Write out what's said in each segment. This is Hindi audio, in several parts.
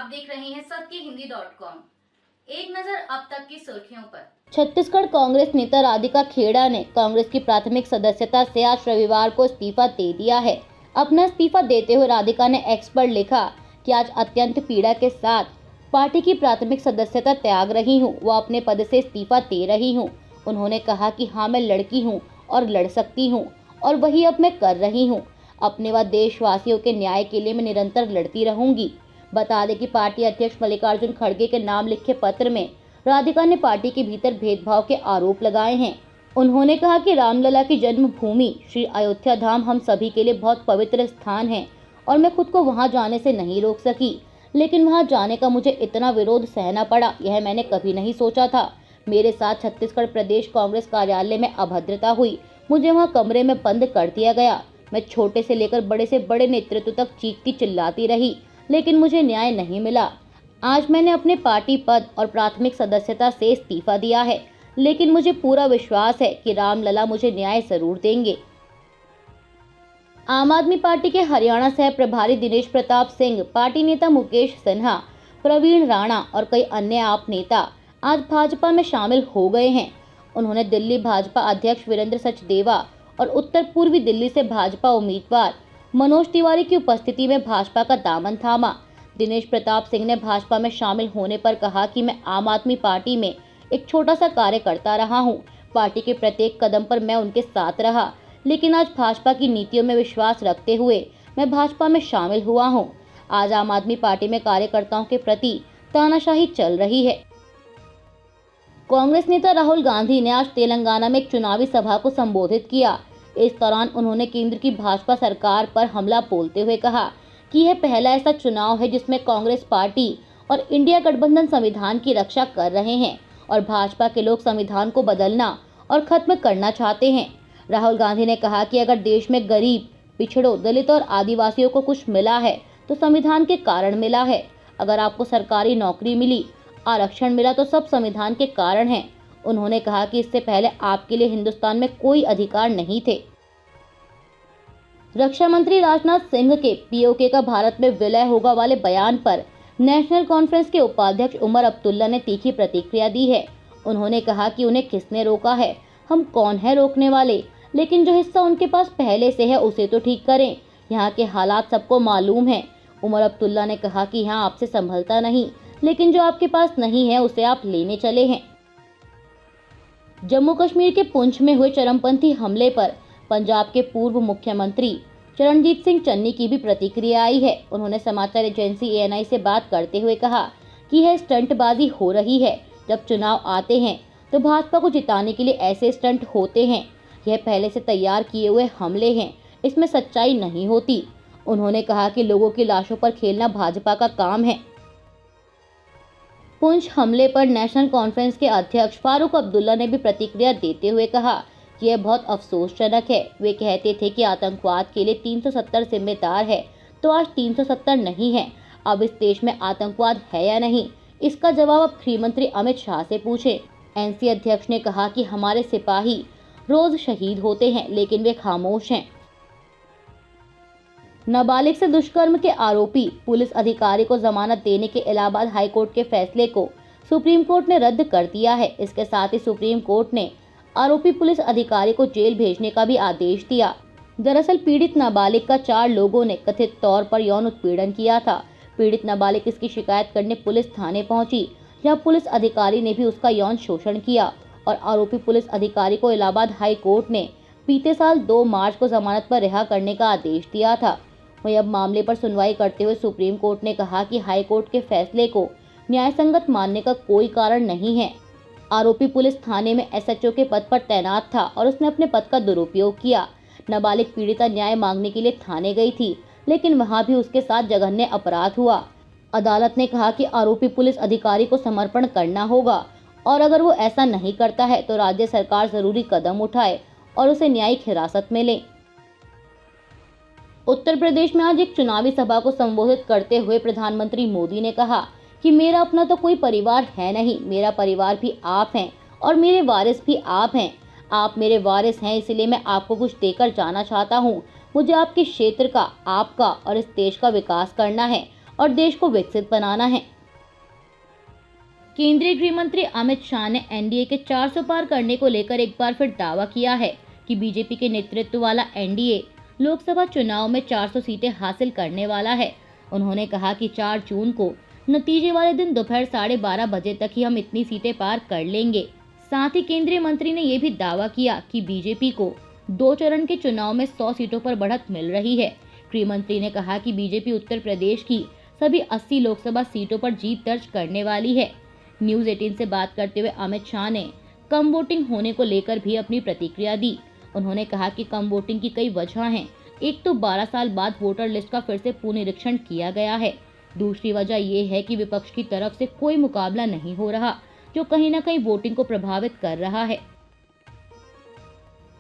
देख रहे हैं सत्यहिंदी.com। एक नजर अब तक की सुर्खियों पर। छत्तीसगढ़ कांग्रेस नेता राधिका खेड़ा ने कांग्रेस की प्राथमिक सदस्यता से आज रविवार को इस्तीफा दे दिया है। अपना इस्तीफा देते हुए राधिका ने एक्स पर लिखा कि आज अत्यंत पीड़ा के साथ पार्टी की प्राथमिक सदस्यता त्याग रही हूँ, वो अपने पद से इस्तीफा दे रही हूँ। उन्होंने कहा कि हाँ, मैं लड़की हूँ और लड़ सकती हूँ और वही अब मैं कर रही हूँ। अपने व देशवासियों के न्याय के लिए मैं निरंतर लड़ती रहूंगी। बता दें कि पार्टी अध्यक्ष मल्लिकार्जुन खड़गे के नाम लिखे पत्र में राधिका ने पार्टी के भीतर भेदभाव के आरोप लगाए हैं। उन्होंने कहा कि रामलला की जन्मभूमि श्री अयोध्या धाम हम सभी के लिए बहुत पवित्र स्थान है और मैं खुद को वहां जाने से नहीं रोक सकी, लेकिन वहां जाने का मुझे इतना विरोध सहना पड़ा, यह मैंने कभी नहीं सोचा था। मेरे साथ छत्तीसगढ़ प्रदेश कांग्रेस कार्यालय में अभद्रता हुई, मुझे वहाँ कमरे में बंद कर दिया गया। मैं छोटे से लेकर बड़े से बड़े नेतृत्व तक चीखती चिल्लाती रही, लेकिन मुझे न्याय नहीं मिला। आज मैंने अपने पार्टी पद और प्राथमिक सदस्यता से इस्तीफा दिया है, लेकिन मुझे पूरा विश्वास है कि रामलला मुझे न्याय जरूर देंगे। आम आदमी पार्टी के हरियाणा सह प्रभारी दिनेश प्रताप सिंह, पार्टी नेता मुकेश सिन्हा, प्रवीण राणा और कई अन्य आप नेता आज भाजपा में शामिल हो गए हैं। उन्होंने दिल्ली भाजपा अध्यक्ष वीरेंद्र सचदेवा और उत्तर पूर्वी दिल्ली से भाजपा उम्मीदवार मनोज तिवारी की उपस्थिति में भाजपा का दामन थामा। दिनेश प्रताप सिंह ने भाजपा में शामिल होने पर कहा कि मैं आम आदमी पार्टी में एक छोटा सा कार्यकर्ता रहा हूं। पार्टी के प्रत्येक कदम पर मैं उनके साथ रहा, लेकिन आज भाजपा की नीतियों में विश्वास रखते हुए मैं भाजपा में शामिल हुआ हूं। आज आम आदमी पार्टी में कार्यकर्ताओं के प्रति तानाशाही चल रही है। कांग्रेस नेता राहुल गांधी ने आज तेलंगाना में एक चुनावी सभा को संबोधित किया। इस दौरान उन्होंने केंद्र की भाजपा सरकार पर हमला बोलते हुए कहा कि यह पहला ऐसा चुनाव है जिसमें कांग्रेस पार्टी और इंडिया गठबंधन संविधान की रक्षा कर रहे हैं और भाजपा के लोग संविधान को बदलना और खत्म करना चाहते हैं। राहुल गांधी ने कहा कि अगर देश में गरीब, पिछड़ों, दलित और आदिवासियों को कुछ मिला है तो संविधान के कारण मिला है। अगर आपको सरकारी नौकरी मिली, आरक्षण मिला तो सब संविधान के कारण है। उन्होंने कहा कि इससे पहले आपके लिए हिंदुस्तान में कोई अधिकार नहीं थे। रक्षा मंत्री राजनाथ सिंह के पीओके का भारत में विलय होगा वाले बयान पर नेशनल कॉन्फ्रेंस के उपाध्यक्ष उमर अब्दुल्ला ने तीखी प्रतिक्रिया दी है। उन्होंने कहा कि उन्हें किसने रोका है, हम कौन है रोकने वाले, लेकिन जो हिस्सा उनके पास पहले से है उसे तो ठीक करें। यहाँ के हालात सबको मालूम है। उमर अब्दुल्ला ने कहा कि यहाँ आपसे संभलता नहीं, लेकिन जो आपके पास नहीं है उसे आप लेने चले हैं। जम्मू कश्मीर के पुंछ में हुए चरमपंथी हमले पर पंजाब के पूर्व मुख्यमंत्री चरणजीत सिंह चन्नी की भी प्रतिक्रिया आई है। उन्होंने समाचार एजेंसी ANI से बात करते हुए कहा कि यह स्टंटबाजी हो रही है। जब चुनाव आते हैं तो भाजपा को जिताने के लिए ऐसे स्टंट होते हैं। यह पहले से तैयार किए हुए हमले हैं, इसमें सच्चाई नहीं होती। उन्होंने कहा कि लोगों की लाशों पर खेलना भाजपा का काम है। पुंछ हमले पर नेशनल कॉन्फ्रेंस के अध्यक्ष फारूक अब्दुल्ला ने भी प्रतिक्रिया देते हुए कहा कि यह बहुत अफसोसजनक है। वे कहते थे कि आतंकवाद के लिए 370 जिम्मेदार है, तो आज 370 नहीं है। अब इस देश में आतंकवाद है या नहीं, इसका जवाब अब गृहमंत्री अमित शाह से पूछे। NC अध्यक्ष ने कहा कि हमारे सिपाही रोज शहीद होते हैं, लेकिन वे खामोश हैं। नाबालिग से दुष्कर्म के आरोपी पुलिस अधिकारी को जमानत देने के इलाहाबाद हाईकोर्ट के फैसले को सुप्रीम कोर्ट ने रद्द कर दिया है। इसके साथ ही सुप्रीम कोर्ट ने आरोपी पुलिस अधिकारी को जेल भेजने का भी आदेश दिया। दरअसल पीड़ित नाबालिग का 4 लोगों ने कथित तौर पर यौन उत्पीड़न किया था। पीड़ित नाबालिग इसकी शिकायत करने पुलिस थाने पहुंची, जहां पुलिस अधिकारी ने भी उसका यौन शोषण किया और आरोपी पुलिस अधिकारी को इलाहाबाद हाई कोर्ट ने बीते साल 2 मार्च को जमानत पर रिहा करने का आदेश दिया था। वहीं अब मामले पर सुनवाई करते हुए सुप्रीम कोर्ट ने कहा कि हाई कोर्ट के फैसले को न्यायसंगत मानने का कोई कारण नहीं है। आरोपी पुलिस थाने में SHO के पद पर तैनात था और उसने अपने पद का दुरुपयोग किया। नाबालिग पीड़िता न्याय मांगने के लिए थाने गई थी, लेकिन वहां भी उसके साथ जघन्य अपराध हुआ। अदालत ने कहा कि आरोपी पुलिस अधिकारी को समर्पण करना होगा और अगर वो ऐसा नहीं करता है तो राज्य सरकार जरूरी कदम उठाए और उसे न्यायिक हिरासत में ले। उत्तर प्रदेश में आज एक चुनावी सभा को संबोधित करते हुए प्रधानमंत्री मोदी ने कहा कि मेरा अपना तो कोई परिवार है नहीं, मेरा परिवार भी आप हैं और मेरे वारिस भी आप हैं। आप मेरे वारिस हैं, इसलिए मैं आपको कुछ देकर जाना चाहता हूँ। मुझे आपके क्षेत्र का, आपका और इस देश का विकास करना है और देश को विकसित बनाना है। केंद्रीय गृह मंत्री अमित शाह ने एनडीए के 400 पार करने को लेकर एक बार फिर दावा किया है कि बीजेपी के नेतृत्व वाला एनडीए लोकसभा चुनाव में 400 सीटें हासिल करने वाला है। उन्होंने कहा कि 4 जून को नतीजे वाले दिन दोपहर 12:30 बजे तक ही हम इतनी सीटें पार कर लेंगे। साथ ही केंद्रीय मंत्री ने यह भी दावा किया कि बीजेपी को 2 चरण के चुनाव में 100 सीटों पर बढ़त मिल रही है। गृह मंत्री ने कहा कि बीजेपी उत्तर प्रदेश की सभी 80 लोकसभा सीटों पर जीत दर्ज करने वाली है। न्यूज़ 18 से बात करते हुए अमित शाह ने कम वोटिंग होने को लेकर भी अपनी प्रतिक्रिया दी। उन्होंने कहा कि कम वोटिंग की कई वजह हैं। एक तो 12 साल बाद वोटर लिस्ट का फिर से पुनरीक्षण किया गया है। दूसरी वजह ये है कि विपक्ष की तरफ से कोई मुकाबला नहीं हो रहा, जो कहीं न कहीं वोटिंग को प्रभावित कर रहा है।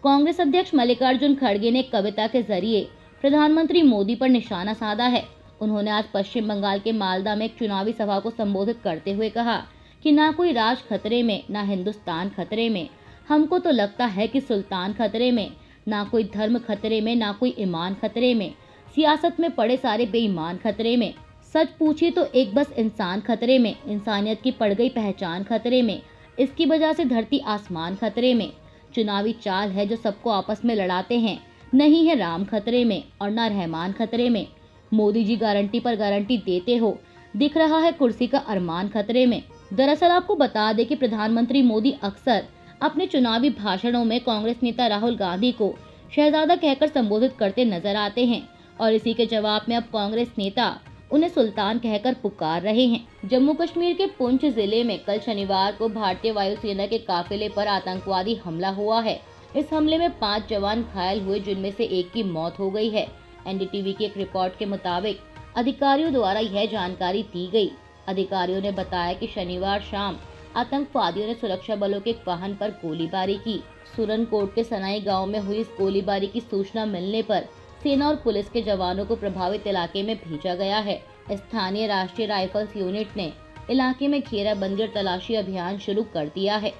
कांग्रेस अध्यक्ष मल्लिकार्जुन खड़गे ने कविता के जरिए प्रधानमंत्री मोदी पर निशाना साधा है। उन्होंने आज पश्चिम बंगाल के मालदा में एक चुनावी सभा को संबोधित करते हुए कहा कि ना कोई राज खतरे में, ना हिंदुस्तान खतरे में, हमको तो लगता है कि सुल्तान खतरे में, ना कोई धर्म खतरे में, ना कोई ईमान खतरे में, सियासत में पड़े सारे बेईमान खतरे में, सच पूछिए तो एक बस इंसान खतरे में, इंसानियत की पड़ गई पहचान खतरे में, इसकी वजह से धरती आसमान खतरे में, चुनावी चाल है जो सबको आपस में लड़ाते हैं, नहीं है राम खतरे में और ना रहमान खतरे में, मोदी जी गारंटी पर गारंटी देते हो, दिख रहा है कुर्सी का अरमान खतरे में। दरअसल आपको बता दें कि प्रधानमंत्री मोदी अक्सर अपने चुनावी भाषणों में कांग्रेस नेता राहुल गांधी को शहजादा कहकर संबोधित करते नजर आते हैं और इसी के जवाब में अब कांग्रेस नेता उन्हें सुल्तान कहकर पुकार रहे हैं। जम्मू कश्मीर के पुंछ जिले में कल शनिवार को भारतीय वायुसेना के काफिले पर आतंकवादी हमला हुआ है। इस हमले में 5 जवान घायल हुए, जिनमें से एक की मौत हो गई है। एनडीटीवी की एक रिपोर्ट के मुताबिक अधिकारियों द्वारा यह जानकारी दी गई। अधिकारियों ने बताया कि शनिवार शाम आतंकवादियों ने सुरक्षा बलों के एक वाहन पर गोलीबारी की। सुरनकोट के सनाई गांव में हुई इस गोलीबारी की सूचना मिलने पर सेना और पुलिस के जवानों को प्रभावित इलाके में भेजा गया है। स्थानीय राष्ट्रीय राइफल्स यूनिट ने इलाके में घेराबंदी और तलाशी अभियान शुरू कर दिया है।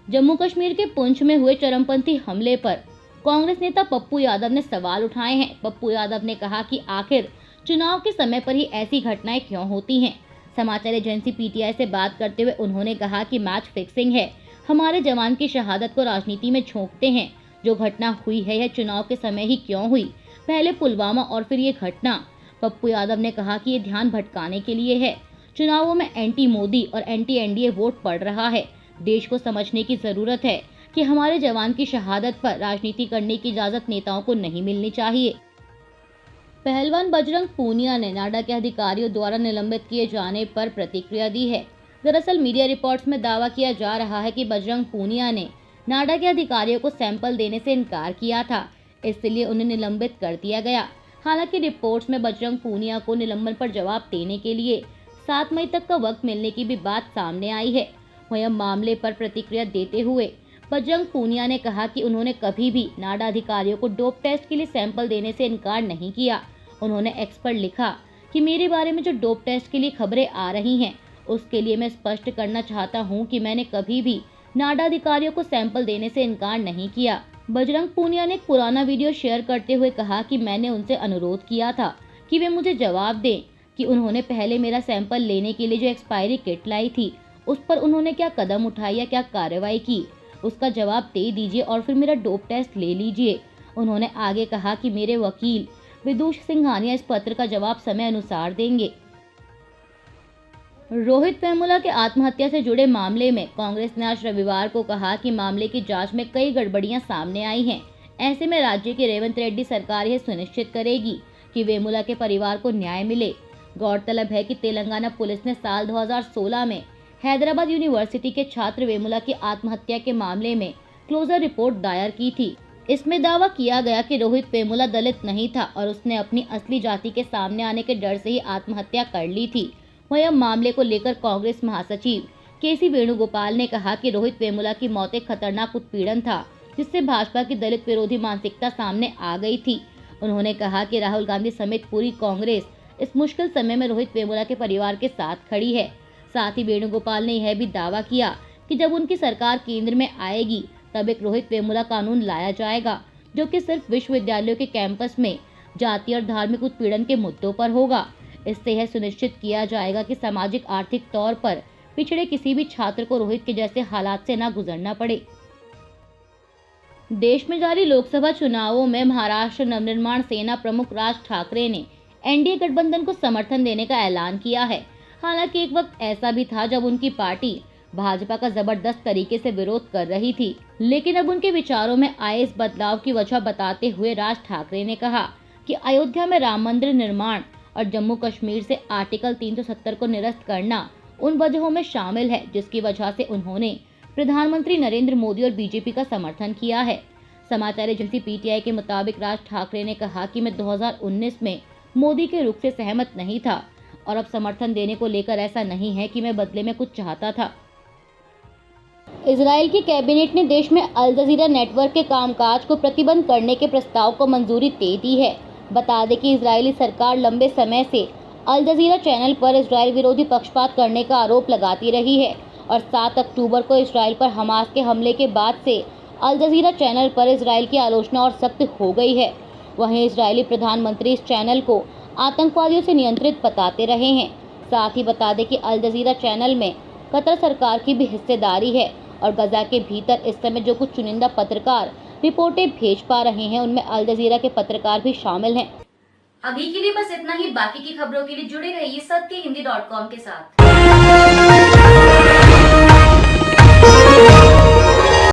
जम्मू कश्मीर के पुंछ में हुए चरमपंथी हमले पर कांग्रेस नेता पप्पू यादव ने सवाल उठाए हैं। पप्पू यादव ने कहा कि आखिर चुनाव के समय पर ही ऐसी घटनाएं क्यों होती हैं। समाचार एजेंसी पीटीआई से बात करते हुए उन्होंने कहा कि मैच फिक्सिंग है, हमारे जवान की शहादत को राजनीति में झोंकते हैं। जो घटना हुई है यह चुनाव के समय ही क्यों हुई, पहले पुलवामा और फिर ये घटना। पप्पू यादव ने कहा कि ये ध्यान भटकाने के लिए है। चुनावों में एंटी मोदी और एंटी एनडीए वोट पड़ रहा है। देश को समझने की जरूरत है कि हमारे जवान की शहादत पर राजनीति करने की इजाजत नेताओं को नहीं मिलनी चाहिए। पहलवान बजरंग पूनिया ने नाडा के अधिकारियों द्वारा निलंबित किए जाने पर प्रतिक्रिया दी है। दरअसल मीडिया रिपोर्ट्स में दावा किया जा रहा है कि बजरंग पूनिया ने नाडा के अधिकारियों को सैंपल देने से इनकार किया था, इसलिए उन्हें निलंबित कर दिया गया। हालांकि रिपोर्ट्स में बजरंग पूनिया को निलंबन पर जवाब देने के लिए 7 मई तक का वक्त मिलने की भी बात सामने आई है। वहीं मामले पर प्रतिक्रिया देते हुए बजरंग पूनिया ने कहा कि उन्होंने कभी भी नाडा अधिकारियों को डोप टेस्ट के लिए सैंपल देने से इनकार नहीं किया। उन्होंने एक्स पर लिखा कि मेरे बारे में जो डोप टेस्ट के लिए खबरें आ रही हैं, उसके लिए मैं स्पष्ट करना चाहता हूं कि मैंने कभी भी नाडा अधिकारियों को सैंपल देने से इनकार नहीं किया। बजरंग पूनिया ने एक पुराना वीडियो शेयर करते हुए कहा कि मैंने उनसे अनुरोध किया था कि वे मुझे जवाब दें कि उन्होंने पहले मेरा सैंपल लेने के लिए जो एक्सपायरी किट लाई थी उस पर उन्होंने क्या कदम उठाई या क्या कार्रवाई की, उसका जवाब दे दीजिए और फिर मेरा डोप टेस्ट ले लीजिए। उन्होंने आगे कहा कि मेरे वकील विदुष सिंघानिया इस पत्र का जवाब समय अनुसार देंगे। रोहित वेमुला के आत्महत्या से जुड़े मामले में कांग्रेस ने आज रविवार को कहा कि मामले की जांच में कई गड़बड़ियां सामने आई हैं। ऐसे में राज्य की रेवंत रेड्डी सरकार यह सुनिश्चित करेगी कि वेमुला के परिवार को न्याय मिले। गौरतलब है कि तेलंगाना पुलिस ने साल 2016 में हैदराबाद यूनिवर्सिटी के छात्र वेमुला की आत्महत्या के मामले में क्लोजर रिपोर्ट दायर की थी। इसमें दावा किया गया कि रोहित वेमुला दलित नहीं था और उसने अपनी असली जाति के सामने आने के डर से ही आत्महत्या कर ली थी। वहीं अब मामले को लेकर कांग्रेस महासचिव केसी वेणुगोपाल ने कहा कि रोहित वेमुला की मौत एक खतरनाक उत्पीड़न था, जिससे भाजपा की दलित विरोधी मानसिकता सामने आ गई थी। उन्होंने कहा कि राहुल गांधी समेत पूरी कांग्रेस इस मुश्किल समय में रोहित वेमुला के परिवार के साथ खड़ी है। साथ ही वेणुगोपाल ने यह भी दावा किया कि जब उनकी सरकार केंद्र में आएगी तब एक रोहित वेमुला कानून लाया जाएगा, जो कि सिर्फ विश्वविद्यालयों के कैंपस में जाति और धार्मिक उत्पीड़न के मुद्दों पर होगा। इससे यह सुनिश्चित किया जाएगा कि सामाजिक आर्थिक तौर पर पिछड़े किसी भी छात्र को रोहित के जैसे हालात से न गुजरना पड़े। देश में जारी लोकसभा चुनावों में महाराष्ट्र नवनिर्माण सेना प्रमुख राज ठाकरे ने एनडीए गठबंधन को समर्थन देने का ऐलान किया है। हालांकि एक वक्त ऐसा भी था जब उनकी पार्टी भाजपा का जबरदस्त तरीके से विरोध कर रही थी, लेकिन अब उनके विचारों में आए इस बदलाव की वजह बताते हुए राज ठाकरे ने कहा कि अयोध्या में राम मंदिर निर्माण और जम्मू कश्मीर से आर्टिकल 370 को निरस्त करना उन वजहों में शामिल है जिसकी वजह से उन्होंने प्रधानमंत्री नरेंद्र मोदी और बीजेपी का समर्थन किया है। समाचार एजेंसी पीटीआई के मुताबिक राज ठाकरे ने कहा कि मैं 2019 में मोदी के रुख से सहमत नहीं था और अब समर्थन देने को लेकर ऐसा नहीं है कि मैं बदले में कुछ चाहता था। इजराइल की कैबिनेट ने देश में अल जजीरा नेटवर्क के कामकाज को प्रतिबंध करने के प्रस्ताव को मंजूरी दे दी है। बता दें कि इजरायली सरकार लंबे समय से अल जजीरा चैनल पर इजराइल विरोधी पक्षपात करने का आरोप लगाती रही है और 7 अक्टूबर को इजराइल पर हमास के हमले के बाद से अल जजीरा चैनल पर इजराइल की आलोचना और सख्त हो गई है। वहीं इजरायली प्रधानमंत्री इस चैनल को आतंकवादियों से नियंत्रित बताते रहे हैं। साथ ही बता दें कि अल जजीरा चैनल में कतर सरकार की भी हिस्सेदारी है और गजा के भीतर इस समय जो कुछ चुनिंदा पत्रकार रिपोर्टें भेज पा रहे हैं उनमें अल जजीरा के पत्रकार भी शामिल हैं। अभी के लिए बस इतना ही। बाकी की खबरों के लिए जुड़े रहिए सत्य हिंदी.com के साथ।